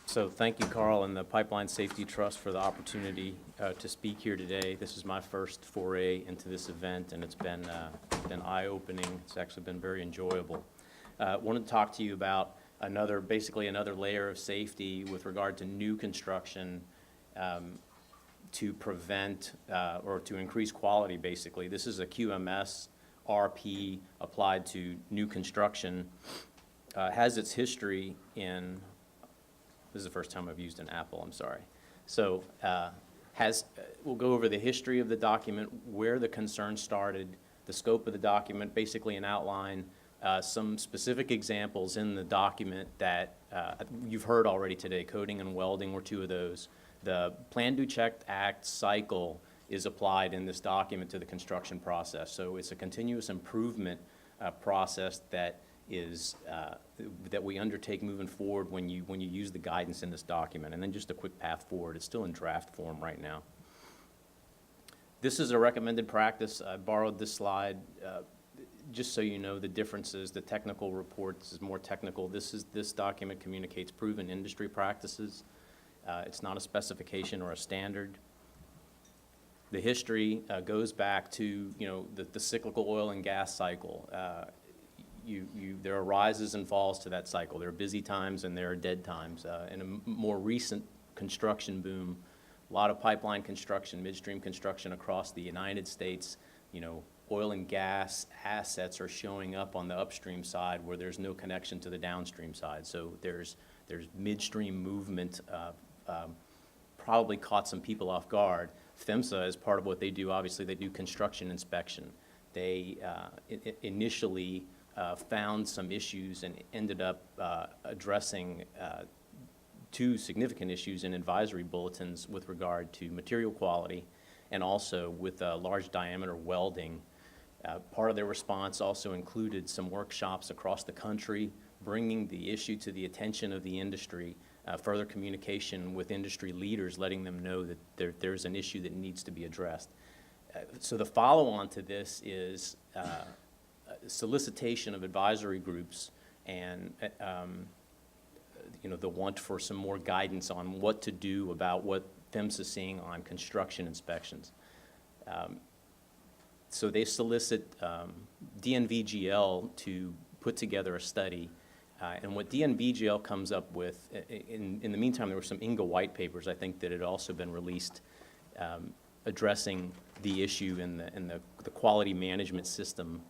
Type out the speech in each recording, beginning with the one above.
So thank you, Carl, and the Pipeline Safety Trust for the opportunity to speak here today. This is my first foray into this event, and it's been eye-opening. It's actually been very enjoyable. I wanted to talk to you about basically another layer of safety with regard to new construction to prevent or to increase quality, basically. This is a QMS RP applied to new construction. Has its history in, this is the first time I've used an Apple, I'm sorry. So we'll go over the history of the document, where the concern started, the scope of the document, basically an outline, some specific examples in the document that you've heard already today. Coding and welding were two of those. The Plan, Do, Check, Act cycle is applied in this document to the construction process. So it's a continuous improvement process that is that we undertake moving forward when you use the guidance in this document. And then just a quick path forward. It's still in draft form right now. This is a recommended practice. I borrowed this slide just so you know the differences. The technical reports is more technical. This document communicates proven industry practices. It's not a specification or a standard. The history goes back to the cyclical oil and gas cycle. There are rises and falls to that cycle. There are busy times and there are dead times. In a more recent construction boom, a lot of pipeline construction, midstream construction across the United States, oil and gas assets are showing up on the upstream side where there's no connection to the downstream side. So there's midstream movement, probably caught some people off guard. PHMSA, as part of what they do, obviously they do construction inspection. They initially found some issues and ended up addressing two significant issues in advisory bulletins with regard to material quality and also with large diameter welding. Part of their response also included some workshops across the country, bringing the issue to the attention of the industry, further communication with industry leaders, letting them know that there's an issue that needs to be addressed. So the follow-on to this is solicitation of advisory groups and the want for some more guidance on what to do about what PHMSA is seeing on construction inspections. So they solicit DNVGL to put together a study. And what DNVGL comes up with, in the meantime, there were some INGA white papers, I think, that had also been released addressing the issue in the quality management system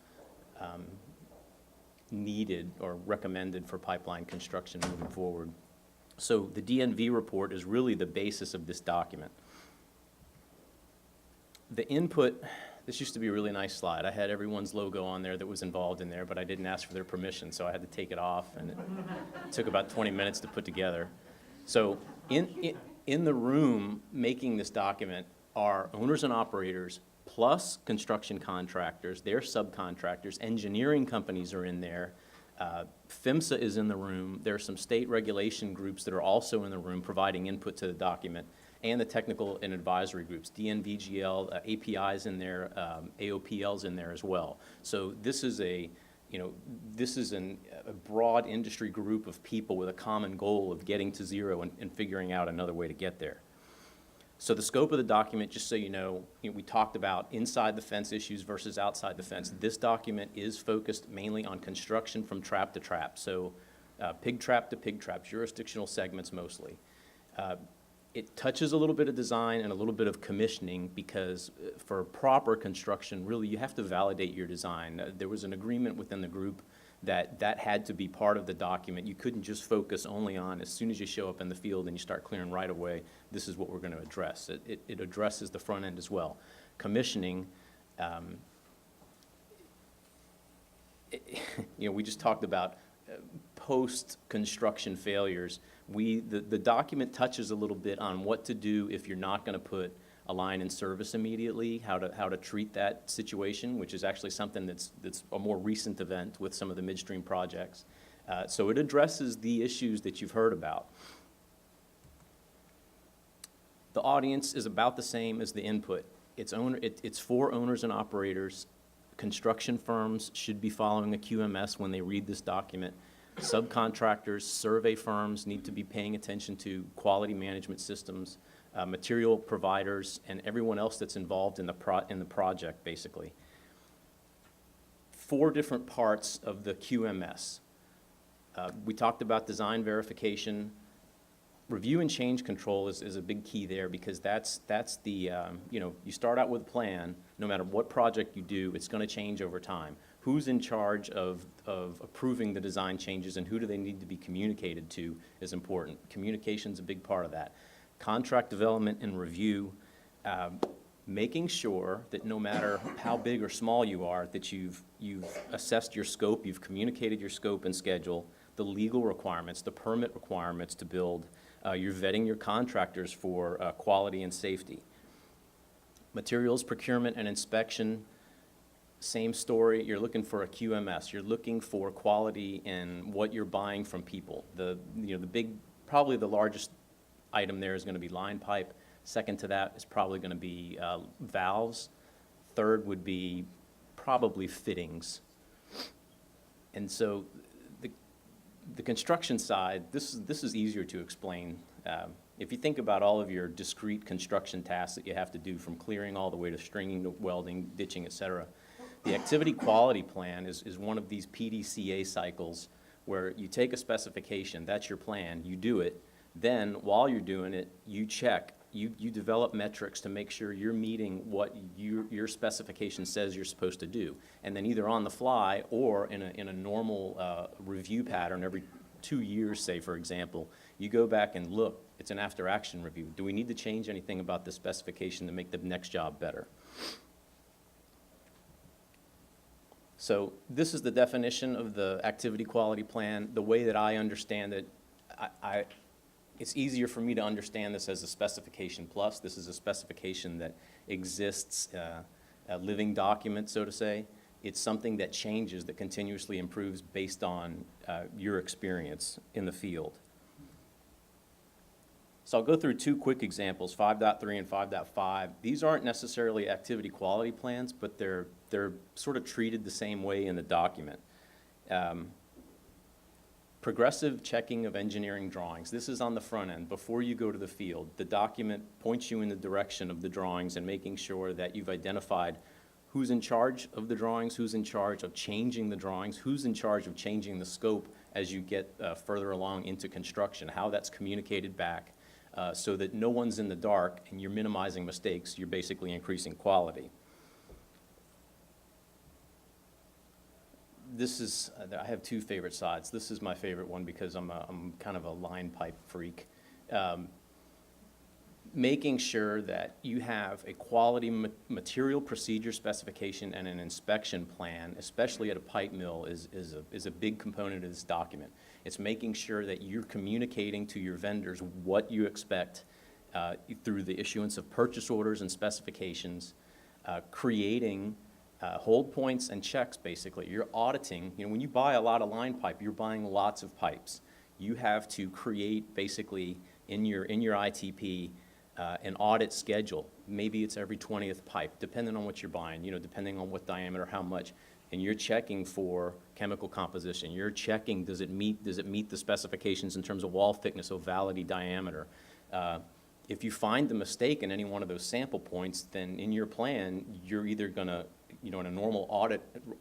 needed or recommended for pipeline construction moving forward. So the DNV report is really the basis of this document. The input, this used to be a really nice slide. I had everyone's logo on there that was involved in there, but I didn't ask for their permission, so I had to take it off, and it took about 20 minutes to put together. So in the room making this document are owners and operators, plus construction contractors, their subcontractors, engineering companies are in there. PHMSA is in the room. There are some state regulation groups that are also in the room providing input to the document, and the technical and advisory groups, DNVGL, API's in there, AOPL's in there as well. So this is a broad industry group of people with a common goal of getting to zero and figuring out another way to get there. So the scope of the document, just so you know, we talked about inside the fence issues versus outside the fence. This document is focused mainly on construction from trap to trap. So pig trap to pig trap, jurisdictional segments mostly. It touches a little bit of design and a little bit of commissioning because for proper construction, really, you have to validate your design. There was an agreement within the group that had to be part of the document. You couldn't just focus only on, as soon as you show up in the field and you start clearing right away, this is what we're going to address. It addresses the front end as well. Commissioning, we just talked about post-construction failures. The document touches a little bit on what to do if you're not going to put a line in service immediately, how to treat that situation, which is actually something that's a more recent event with some of the midstream projects. So it addresses the issues that you've heard about. The audience is about the same as the input. It's for owners and operators. Construction firms should be following a QMS when they read this document. Subcontractors, survey firms need to be paying attention to quality management systems, material providers, and everyone else that's involved in the project, basically. 4 different parts of the QMS. We talked about design verification. Review and change control is a big key there, because that's the, you start out with a plan. No matter what project you do, it's going to change over time. Who's in charge of approving the design changes, and who do they need to be communicated to is important. Communication's a big part of that. Contract development and review, making sure that no matter how big or small you are, that you've assessed your scope, you've communicated your scope and schedule, the legal requirements, the permit requirements to build. You're vetting your contractors for quality and safety. Materials procurement and inspection, same story. You're looking for a QMS. You're looking for quality in what you're buying from people. Probably the largest item there is going to be line pipe. Second to that is probably going to be valves. Third would be probably fittings. And so the construction side, this is easier to explain. If you think about all of your discrete construction tasks that you have to do, from clearing all the way to stringing to welding, ditching, et cetera, the activity quality plan is one of these PDCA cycles where you take a specification, that's your plan, you do it, then while you're doing it, you check, you develop metrics to make sure you're meeting what your specification says you're supposed to do. And then either on the fly or in a normal review pattern every 2 years, say, for example, you go back and look. It's an after-action review. Do we need to change anything about the specification to make the next job better? So this is the definition of the activity quality plan. The way that I understand it, it's easier for me to understand this as a specification plus. This is a specification that exists, a living document, so to say. It's something that changes, that continuously improves based on your experience in the field. So I'll go through 2 quick examples, 5.3 and 5.5. These aren't necessarily activity quality plans, but they're sort of treated the same way in the document. Progressive checking of engineering drawings. This is on the front end. Before you go to the field, the document points you in the direction of the drawings and making sure that you've identified who's in charge of the drawings, who's in charge of changing the drawings, who's in charge of changing the scope as you get further along into construction, how that's communicated back so that no one's in the dark and you're minimizing mistakes. You're basically increasing quality. This is, I have 2 favorite sides. This is my favorite one because I'm kind of a line pipe freak. Making sure that you have a quality material procedure specification and an inspection plan, especially at a pipe mill, is a big component of this document. It's making sure that you're communicating to your vendors what you expect through the issuance of purchase orders and specifications, creating hold points and checks, basically. You're auditing. When you buy a lot of line pipe, you're buying lots of pipes. You have to create, basically, in your ITP, an audit schedule. Maybe it's every 20th pipe, depending on what you're buying, depending on what diameter, how much. And you're checking for chemical composition. You're checking, does it meet the specifications in terms of wall thickness, ovality, diameter. If you find the mistake in any one of those sample points, then in your plan, you're either going to, in a normal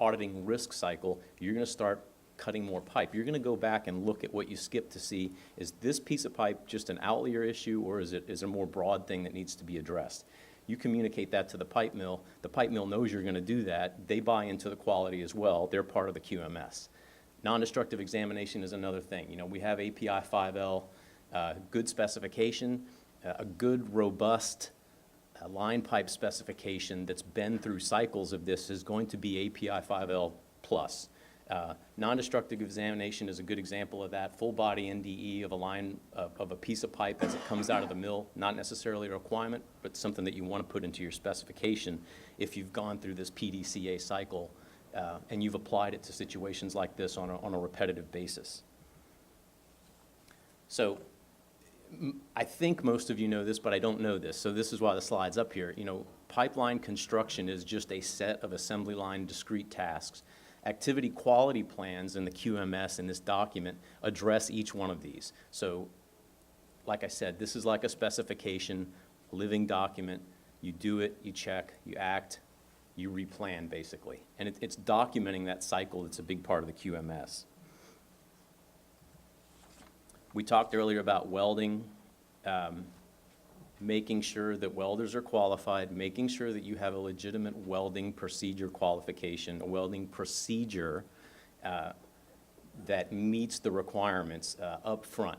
auditing risk cycle, you're going to start cutting more pipe. You're going to go back and look at what you skipped to see, is this piece of pipe just an outlier issue, or is it a more broad thing that needs to be addressed? You communicate that to the pipe mill. The pipe mill knows you're going to do that. They buy into the quality as well. They're part of the QMS. Non-destructive examination is another thing. We have API 5L, good specification, a good, robust line pipe specification that's been through cycles of this is going to be API 5L plus. Non-destructive examination is a good example of that. Full body NDE of a line of a piece of pipe as it comes out of the mill, not necessarily a requirement, but something that you want to put into your specification if you've gone through this PDCA cycle and you've applied it to situations like this on a repetitive basis. So I think most of you know this, but I don't know this, so this is why the slide's up here. Pipeline construction is just a set of assembly line discrete tasks. Activity quality plans in the QMS in this document address each one of these. So, like I said, this is like a specification, living document. You do it, you check, you act, you replan, basically. And it's documenting that cycle that's a big part of the QMS. We talked earlier about welding, making sure that welders are qualified, making sure that you have a legitimate welding procedure qualification, a welding procedure that meets the requirements up front.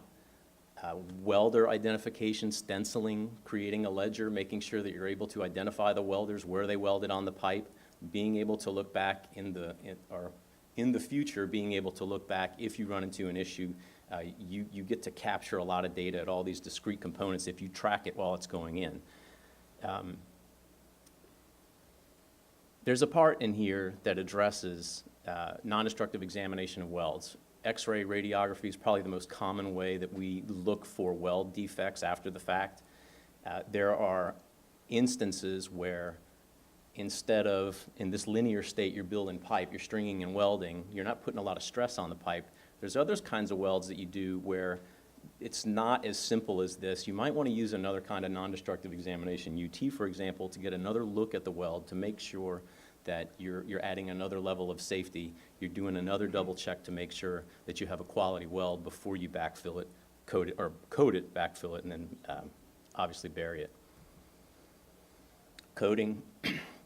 Welder identification, stenciling, creating a ledger, making sure that you're able to identify the welders, where they welded on the pipe, being able to look back in the future, being able to look back if you run into an issue. You get to capture a lot of data at all these discrete components if you track it while it's going in. There's a part in here that addresses non-destructive examination of welds. X-ray radiography is probably the most common way that we look for weld defects after the fact. There are instances where instead of, in this linear state, you're building pipe, you're stringing and welding, you're not putting a lot of stress on the pipe. There's other kinds of welds that you do where it's not as simple as this. You might want to use another kind of non-destructive examination, UT, for example, to get another look at the weld to make sure that you're adding another level of safety. You're doing another double check to make sure that you have a quality weld before you backfill it, coat it, backfill it, and then obviously bury it. Coating,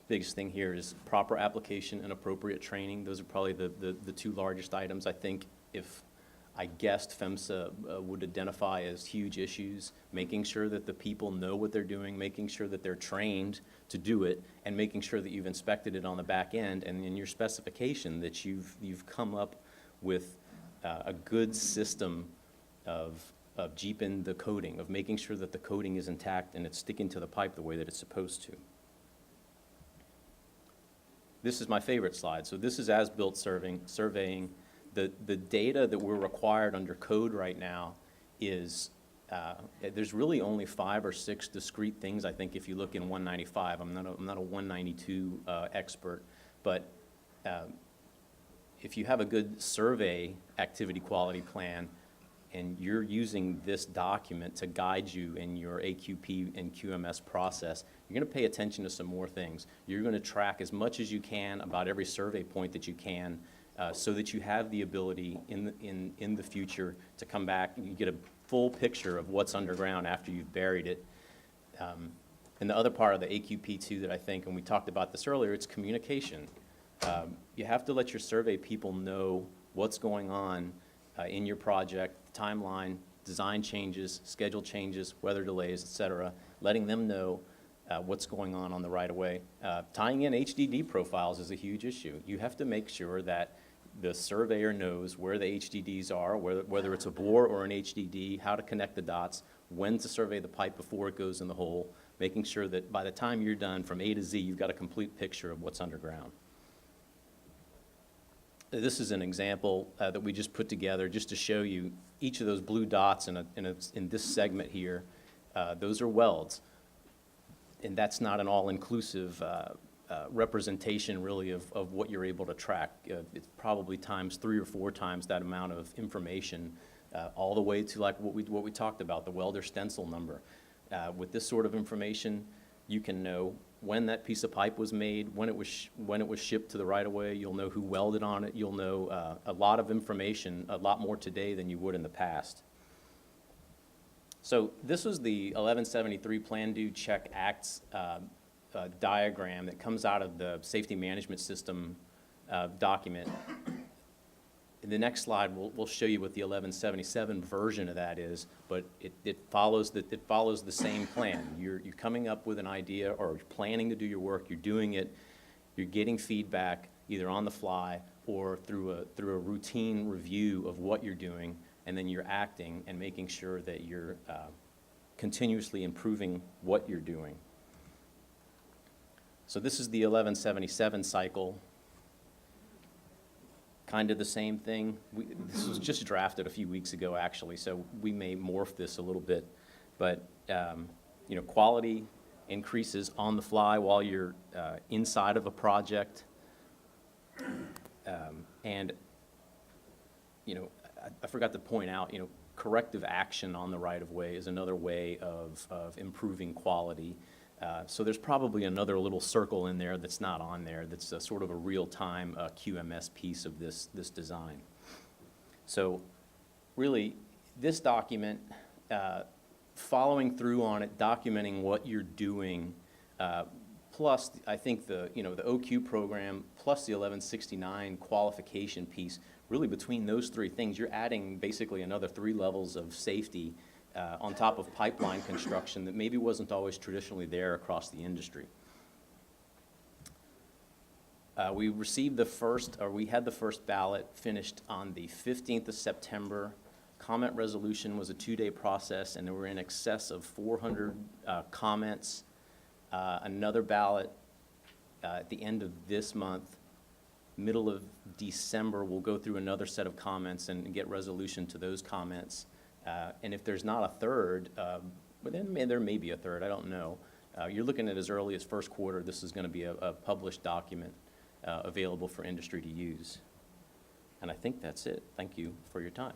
biggest thing here is proper application and appropriate training. Those are probably the two largest items. I think if I guessed PHMSA would identify as huge issues, making sure that the people know what they're doing, making sure that they're trained to do it, and making sure that you've inspected it on the back end, and in your specification that you've come up with a good system of jeeping the coating, of making sure that the coating is intact and it's sticking to the pipe the way that it's supposed to. This is my favorite slide. So this is as-built surveying. The data that we're required under code right now is, there's really only 5 or 6 discrete things, I think, if you look in 195. I'm not a 192 expert, but if you have a good survey activity quality plan and you're using this document to guide you in your AQP and QMS process, you're going to pay attention to some more things. You're going to track as much as you can about every survey point that you can, so that you have the ability in the future to come back and you get a full picture of what's underground after you've buried it. And the other part of the AQP2 that I think, and we talked about this earlier, it's communication. You have to let your survey people know what's going on in your project, timeline, design changes, schedule changes, weather delays, et cetera, letting them know what's going on the right-of-way. Tying in HDD profiles is a huge issue. You have to make sure that the surveyor knows where the HDDs are, whether it's a bore or an HDD, how to connect the dots, when to survey the pipe before it goes in the hole, making sure that by the time you're done from A to Z, you've got a complete picture of what's underground. This is an example that we just put together just to show you each of those blue dots in this segment here. Those are welds. And that's not an all-inclusive representation, really, of what you're able to track. It's probably times 3 or 4 times that amount of information, all the way to like what we talked about, the welder stencil number. With this sort of information, you can know when that piece of pipe was made, when it was shipped to the right-of-way. You'll know who welded on it. You'll know a lot of information, a lot more today than you would in the past. So this was the 1173 Plan, Do, Check, Acts diagram that comes out of the Safety Management System document. In the next slide, we'll show you what the 1177 version of that is, but it follows the same plan. You're coming up with an idea or planning to do your work. You're doing it. You're getting feedback either on the fly or through a routine review of what you're doing, and then you're acting and making sure that you're continuously improving what you're doing. So this is the 1177 cycle. Kind of the same thing. This was just drafted a few weeks ago, actually, so we may morph this a little bit. But you know, quality increases on the fly while you're inside of a project. And, you know, I forgot to point out, you know, corrective action on the right-of-way is another way of improving quality. So there's probably another little circle in there that's not on there that's a sort of a real-time QMS piece of this design. So really, this document, following through on it, documenting what you're doing, plus I think the OQ program plus the 1169 qualification piece, really between those three things, you're adding basically another 3 levels of safety on top of pipeline construction that maybe wasn't always traditionally there across the industry. We received we had the first ballot finished on the 15th of September. Comment resolution was a 2-day process, and there were in excess of 400 comments. Another ballot at the end of this month. Middle of December, we'll go through another set of comments and get resolution to those comments. And if there's not a third, but then there may be a third, I don't know. You're looking at as early as first quarter, this is going to be a published document available for industry to use. And I think that's it. Thank you for your time.